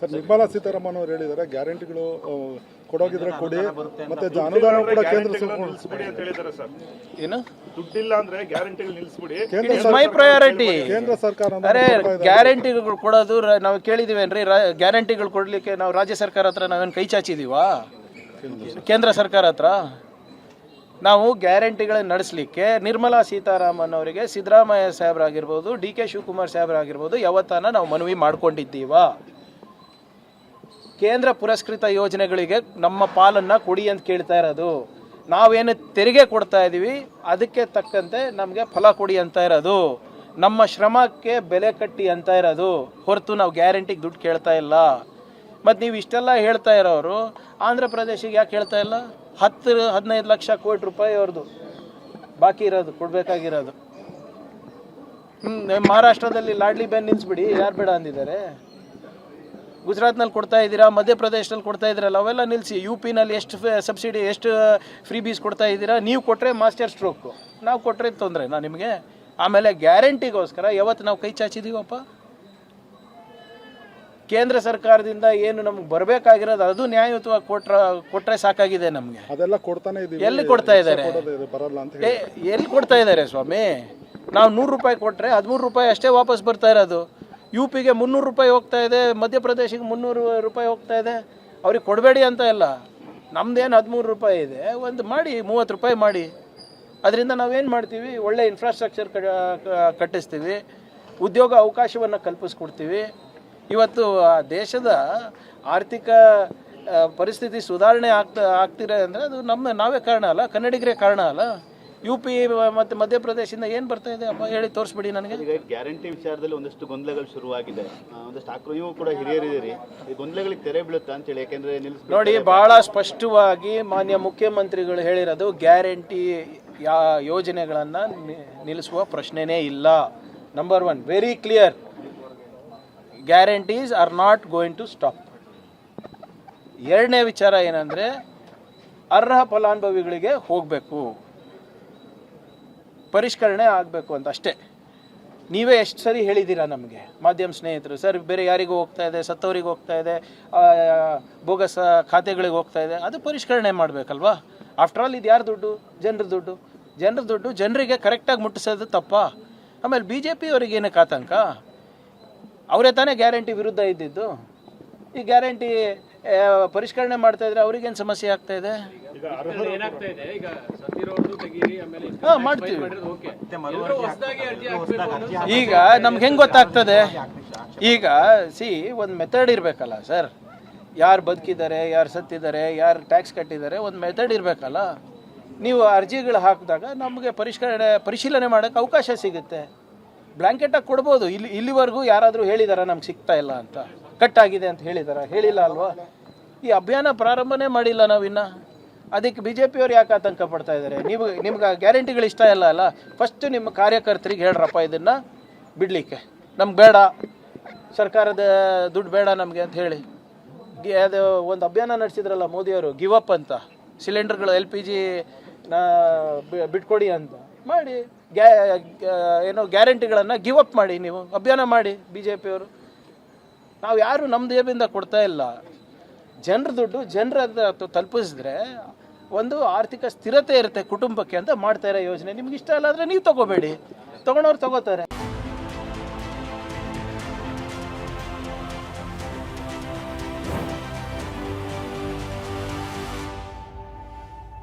Sir Nirmala Sitharaman ಅವರು ಹೇಳಿದ್ದಾರೆ ಗ್ಯಾರಂಟಿಗಳು ಕೊಡೋಗಿದ್ರೆ ಕೊಡಿ ಮತ್ತೆ ಅನುದಾನ ಕೂಡ ಕೇಂದ್ರ ನಿಲ್ಲಿಸ್ಬಿಡಿ ಅಂತ ಹೇಳಿದ್ದಾರೆ ಸರ್. ಏನು ದುಡ್ಡಿಲ್ಲ ಅಂದ್ರೆ ಗ್ಯಾರಂಟಿಗಳು ನಿಲ್ಲಿಸ್ಬಿಡಿ. ಮೈ ಪ್ರಯಾರಿಟಿ. ಕೇಂದ್ರ ಸರ್ಕಾರ ಅರೆ ಗ್ಯಾರಂಟಿಗಳು ಕೊಡೋದು ನಾವು ಕೇಳಿದೀವೇನ್ರಿ? ಗ್ಯಾರಂಟಿಗಳು ಕೊಡ್ಲಿಕ್ಕೆ ನಾವು ರಾಜ್ಯ ಸರ್ಕಾರ ಹತ್ರ ನಾವೇನು ಕೈ ಚಾಚಿದೀವಾ? ಕೇಂದ್ರ ಸರ್ಕಾರ ಹತ್ರ ನಾವು ಗ್ಯಾರಂಟಿಗಳನ್ನ ನಡೆಸಲಿಕ್ಕೆ ನಿರ್ಮಲಾ ಸೀತಾರಾಮನ್ ಅವರಿಗೆ ಸಿದ್ದರಾಮಯ್ಯ ಸಾಹೇಬ್ರಾಗಿರ್ಬೋದು, ಡಿ ಕೆ ಶಿವಕುಮಾರ್ ಸಾಹೇಬ್ರಾಗಿರ್ಬೋದು ಯಾವತ್ತಾನ ನಾವು ಮನವಿ ಮಾಡ್ಕೊಂಡಿದ್ದೀವಾ? ಕೇಂದ್ರ ಪುರಸ್ಕೃತ ಯೋಜನೆಗಳಿಗೆ ನಮ್ಮ ಪಾಲನ್ನು ಕೊಡಿ ಅಂತ ಕೇಳ್ತಾ ಇರೋದು. ನಾವೇನು ತೆರಿಗೆ ಕೊಡ್ತಾ ಇದ್ದೀವಿ ಅದಕ್ಕೆ ತಕ್ಕಂತೆ ನಮಗೆ ಫಲ ಕೊಡಿ ಅಂತ ಇರೋದು. ನಮ್ಮ ಶ್ರಮಕ್ಕೆ ಬೆಲೆ ಕಟ್ಟಿ ಅಂತ ಇರೋದು ಹೊರತು ನಾವು ಗ್ಯಾರಂಟಿಗೆ ದುಡ್ಡು ಕೇಳ್ತಾ ಇಲ್ಲ. ಮತ್ತು ನೀವು ಇಷ್ಟೆಲ್ಲ ಹೇಳ್ತಾ ಇರೋರು ಆಂಧ್ರ ಪ್ರದೇಶಿಗೆ ಯಾಕೆ ಹೇಳ್ತಾ ಇಲ್ಲ? 10-15 ಲಕ್ಷ ಕೋಟಿ ರೂಪಾಯಿ ಅವ್ರದ್ದು ಬಾಕಿ ಇರೋದು ಕೊಡಬೇಕಾಗಿರೋದು. ಮಹಾರಾಷ್ಟ್ರದಲ್ಲಿ ಲಾಡ್ಲಿ ಬ್ಯಾನ್ ನಿಲ್ಲಿಸ್ಬಿಡಿ, ಯಾರು ಬೇಡ ಅಂದಿದ್ದಾರೆ? ಗುಜರಾತ್ನಲ್ಲಿ ಕೊಡ್ತಾ ಇದ್ದೀರಾ, ಮಧ್ಯಪ್ರದೇಶದಲ್ಲಿ ಕೊಡ್ತಾ ಇದ್ದೀರಲ್ಲ, ಅವೆಲ್ಲ ನಿಲ್ಲಿಸಿ. ಯು ಪಿನಲ್ಲಿ ಎಷ್ಟು ಸಬ್ಸಿಡಿ, ಎಷ್ಟು ಫ್ರೀ ಬೀಸ್ ಕೊಡ್ತಾ ಇದ್ದೀರಾ? ನೀವು ಕೊಟ್ಟರೆ ಮಾಸ್ಟರ್ ಸ್ಟ್ರೋಕು, ನಾವು ಕೊಟ್ಟರೆ ತೊಂದರೆನಾ ನಿಮಗೆ? ಆಮೇಲೆ ಗ್ಯಾರಂಟಿಗೋಸ್ಕರ ಯಾವತ್ತು ನಾವು ಕೈ ಚಾಚಿದ್ದೀವಪ್ಪ? ಕೇಂದ್ರ ಸರ್ಕಾರದಿಂದ ಏನು ನಮ್ಗೆ ಬರಬೇಕಾಗಿರೋದು ಅದು ನ್ಯಾಯಯುತವಾಗಿ ಕೊಟ್ಟರೆ ಸಾಕಾಗಿದೆ ನಮಗೆ. ಅದೆಲ್ಲ ಕೊಡ್ತಾನೆ ಇದೀವಿ. ಎಲ್ಲಿ ಕೊಡ್ತಾ ಇದ್ದಾರೆ? ಎಲ್ಲಿ ಕೊಡ್ತಾ ಇದ್ದಾರೆ ಸ್ವಾಮಿ? ನಾವು 100 ರೂಪಾಯಿ ಕೊಟ್ಟರೆ 13 ರೂಪಾಯಿ ಅಷ್ಟೇ ವಾಪಸ್ ಬರ್ತಾ ಇರೋದು. ಯು ಪಿಗೆ 300 ರೂಪಾಯಿ ಹೋಗ್ತಾ ಇದೆ, ಮಧ್ಯಪ್ರದೇಶಿಗೆ 300 ರೂಪಾಯಿ ಹೋಗ್ತಾ ಇದೆ. ಅವ್ರಿಗೆ ಕೊಡಬೇಡಿ ಅಂತ ಇಲ್ಲ. ನಮ್ದೇನು 13 ರೂಪಾಯಿ ಇದೆ, ಒಂದು ಮಾಡಿ 30 ರೂಪಾಯಿ ಮಾಡಿ. ಅದರಿಂದ ನಾವೇನು ಮಾಡ್ತೀವಿ? ಒಳ್ಳೆ ಇನ್ಫ್ರಾಸ್ಟ್ರಕ್ಚರ್ ಕಟ್ಟಿಸ್ತೀವಿ, ಉದ್ಯೋಗ ಅವಕಾಶವನ್ನು ಕಲ್ಪಿಸ್ಕೊಡ್ತೀವಿ. ಇವತ್ತು ದೇಶದ ಆರ್ಥಿಕ ಪರಿಸ್ಥಿತಿ ಸುಧಾರಣೆ ಆಗ್ತಿದೆ ಅಂದರೆ ಅದು ನಾವೇ ಕಾರಣ ಅಲ್ಲ, ಕನ್ನಡಿಗರೇ ಕಾರಣ ಅಲ್ಲ. ಯು ಪಿ ಮತ್ತು ಮಧ್ಯಪ್ರದೇಶದಿಂದ ಏನು ಬರ್ತಾ ಇದೆ ಅಪ್ಪ ಹೇಳಿ ತೋರಿಸ್ಬಿಡಿ ನನಗೆ. ಈಗ ಗ್ಯಾರಂಟಿ ವಿಚಾರದಲ್ಲಿ ಒಂದಷ್ಟು ಗೊಂದಲಗಳು ಶುರುವಾಗಿದೆ, ಒಂದಷ್ಟು ಆಕ್ರಮಣ ಕೂಡ ಹಿರಿಯರಿದ್ದೀರಿ. ಈ ಗೊಂದಲಗಳಿಗೆ ತೆರೆ ಬೀಳುತ್ತಾ ಅಂತೇಳಿ, ಯಾಕೆಂದರೆ ನೋಡಿ ಭಾಳ ಸ್ಪಷ್ಟವಾಗಿ ಮಾನ್ಯ ಮುಖ್ಯಮಂತ್ರಿಗಳು ಹೇಳಿರೋದು, ಗ್ಯಾರಂಟಿ ಯೋಜನೆಗಳನ್ನು ನಿಲ್ಲಿಸುವ ಪ್ರಶ್ನೆನೇ ಇಲ್ಲ. Number 1 very clear, guarantees are not going to stop. ಎರಡನೇ ವಿಚಾರ ಏನಂದರೆ ಅರ್ಹ ಫಲಾನುಭವಿಗಳಿಗೆ ಹೋಗಬೇಕು, ಪರಿಷ್ಕರಣೆ ಆಗಬೇಕು ಅಂತ ಅಷ್ಟೇ. ನೀವೇ ಎಷ್ಟು ಸರಿ ಹೇಳಿದ್ದೀರಾ ನಮಗೆ ಮಾಧ್ಯಮ ಸ್ನೇಹಿತರು, ಸರ್ ಬೇರೆ ಯಾರಿಗೂ ಹೋಗ್ತಾ ಇದೆ, ಸತ್ತವರಿಗೆ ಹೋಗ್ತಾ ಇದೆ, ಬೋಗಸ್ ಖಾತೆಗಳಿಗೆ ಹೋಗ್ತಾ ಇದೆ, ಅದು ಪರಿಷ್ಕರಣೆ ಮಾಡಬೇಕಲ್ವಾ? ಆಫ್ಟರ್ ಆಲ್ ಇದು ಯಾರು ದುಡ್ಡು? ಜನರ ದುಡ್ಡು. ಜನರ ದುಡ್ಡು ಜನರಿಗೆ ಕರೆಕ್ಟಾಗಿ ಮುಟ್ಟಿಸೋದು ತಪ್ಪ? ಆಮೇಲೆ BJP ಅವ್ರಿಗೆ ಏನಕ್ಕೆ ಆತಂಕ? ಅವರೇ ತಾನೇ ಗ್ಯಾರಂಟಿ ವಿರುದ್ಧ ಇದ್ದಿದ್ದು. ಈ ಗ್ಯಾರಂಟಿ ಪರಿಷ್ಕರಣೆ ಮಾಡ್ತಾ ಇದ್ರೆ ಅವ್ರಿಗೇನು ಸಮಸ್ಯೆ ಆಗ್ತಾ ಇದೆ? ಹಾಂ ಮಾಡ್ತೀವಿ. ಈಗ ನಮ್ಗೆ ಹೆಂಗೆ ಗೊತ್ತಾಗ್ತದೆ? ಈಗ ಒಂದು ಮೆಥಡ್ ಇರಬೇಕಲ್ಲ ಸರ್. ಯಾರು ಬದುಕಿದ್ದಾರೆ, ಯಾರು ಸತ್ತಿದ್ದಾರೆ, ಯಾರು ಟ್ಯಾಕ್ಸ್ ಕಟ್ಟಿದ್ದಾರೆ, ಒಂದು ಮೆಥಡ್ ಇರಬೇಕಲ್ಲ. ನೀವು ಅರ್ಜಿಗಳು ಹಾಕಿದಾಗ ನಮಗೆ ಪರಿಶೀಲನೆ ಮಾಡೋಕ್ಕೆ ಅವಕಾಶ ಸಿಗುತ್ತೆ. ಬ್ಲ್ಯಾಂಕೆಟಾಗಿ ಕೊಡ್ಬೋದು. ಇಲ್ಲಿವರೆಗೂ ಯಾರಾದರೂ ಹೇಳಿದಾರ ನಮ್ಗೆ ಸಿಗ್ತಾ ಇಲ್ಲ ಅಂತ, ಕಟ್ಟಾಗಿದೆ ಅಂತ ಹೇಳಿಲ್ಲ ಅಲ್ವಾ? ಈ ಅಭಿಯಾನ ಪ್ರಾರಂಭನೇ ಮಾಡಿಲ್ಲ ನಾವಿನ್ನ. ಅದಕ್ಕೆ BJP ಅವ್ರು ಯಾಕೆ ಆತಂಕ ಪಡ್ತಾ ಇದ್ದಾರೆ? ನಿಮ್ಗೆ ಗ್ಯಾರಂಟಿಗಳು ಇಷ್ಟ ಇಲ್ಲ ಅಲ್ಲ, ಫಸ್ಟ್ ನಿಮ್ಮ ಕಾರ್ಯಕರ್ತರಿಗೆ ಹೇಳ್ರಪ್ಪ ಇದನ್ನು ಬಿಡಲಿಕ್ಕೆ, ನಮ್ಗೆ ಬೇಡ, ಸರ್ಕಾರದ ದುಡ್ಡು ಬೇಡ ನಮಗೆ ಅಂತ ಹೇಳಿ. ಅದು ಒಂದು ಅಭಿಯಾನ ನಡೆಸಿದ್ರಲ್ಲ ಮೋದಿಯವರು, ಗಿವ್ ಅಪ್ ಅಂತ, ಸಿಲಿಂಡರ್ಗಳು LPG ಬಿಟ್ಕೊಡಿ ಅಂತ ಮಾಡಿ, ಏನೋ ಗ್ಯಾರಂಟಿಗಳನ್ನು ಗಿವ್ ಅಪ್ ಮಾಡಿ, ನೀವು ಅಭಿಯಾನ ಮಾಡಿ BJP ಅವರು. ನಾವು ಯಾರು ನಮ್ಮ ದೇವಿಂದ ಕೊಡ್ತಾ ಇಲ್ಲ. ಜನರ ದುಡ್ಡು ಜನರ ತಲುಪಿಸಿದ್ರೆ ಒಂದು ಆರ್ಥಿಕ ಸ್ಥಿರತೆ ಇರುತ್ತೆ ಕುಟುಂಬಕ್ಕೆ ಅಂತ ಮಾಡ್ತಾ ಇರೋ ಯೋಜನೆ. ನಿಮ್ಗೆ ಇಷ್ಟ ಇಲ್ಲ ಅಂದರೆ ನೀವು ತೊಗೋಬೇಡಿ, ತೊಗೊಂಡವ್ರು ತೊಗೋತಾರೆ.